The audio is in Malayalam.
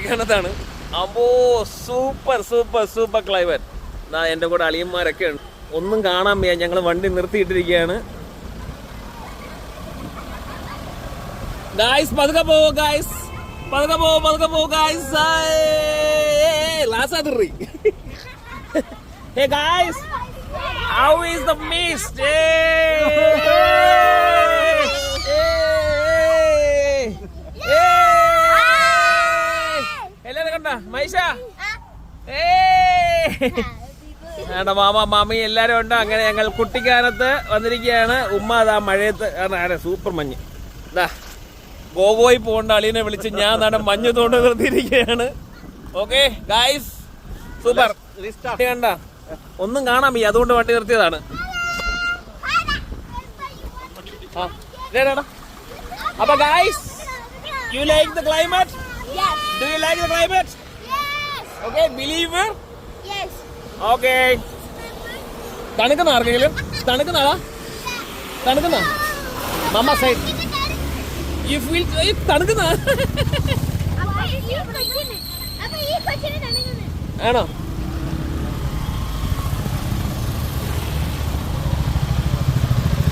കുട്ടിക്കാനത്താണ്. അപ്പോ സൂപ്പർ സൂപ്പർ സൂപ്പർ ക്ലൈമറ്റ്. എൻ്റെ കൂടെ അളിയന്മാരൊക്കെ ഉണ്ട്. ഒന്നും കാണാൻ വയ്യ, ഞങ്ങൾ വണ്ടി നിർത്തിയിട്ടിരിക്കുകയാണ്. ഗായ്സ് പതുക്കെ പോവോ, ഗായ്സ് പതുക്കെ പോവോ guys. ലാസാതിറി. Hey guys, how is the mist? എല്ലാരും കണ്ട മൈഷ? മാമ മാമി എല്ലാരും ഉണ്ട്. അങ്ങനെ ഞങ്ങൾ കുട്ടിക്കാനത്ത് വന്നിരിക്കുകയാണ്. ഉമ്മ അതാ മഴയത്ത് സൂപ്പർ മഞ്ഞ്. ഇതാ ഗോവോയി പോകേണ്ട അളിയനെ വിളിച്ച് ഞാൻ മഞ്ഞ് തോണ്ട് നിർത്തിയിരിക്കുകയാണ്. Okay guys, super. കണ്ട ഒന്നും കാണാൻ വയ്യ, അതുകൊണ്ട് വണ്ടി നിർത്തിയതാണ്. അപ്പൊ guys, you like the climate? Yes. Do you like the climate? Yes. Okay, believer? Yes. Okay. തണുക്കുന്ന ആർക്കെങ്കിലും? തണുക്കുന്നതാ? തണുക്കുന്ന മമ്മ സൈഡ്. You feel തണുക്കുന്ന? അപ്പൊ ഈ കൊച്ചിനെ തണുക്കുന്നു. ആണോ?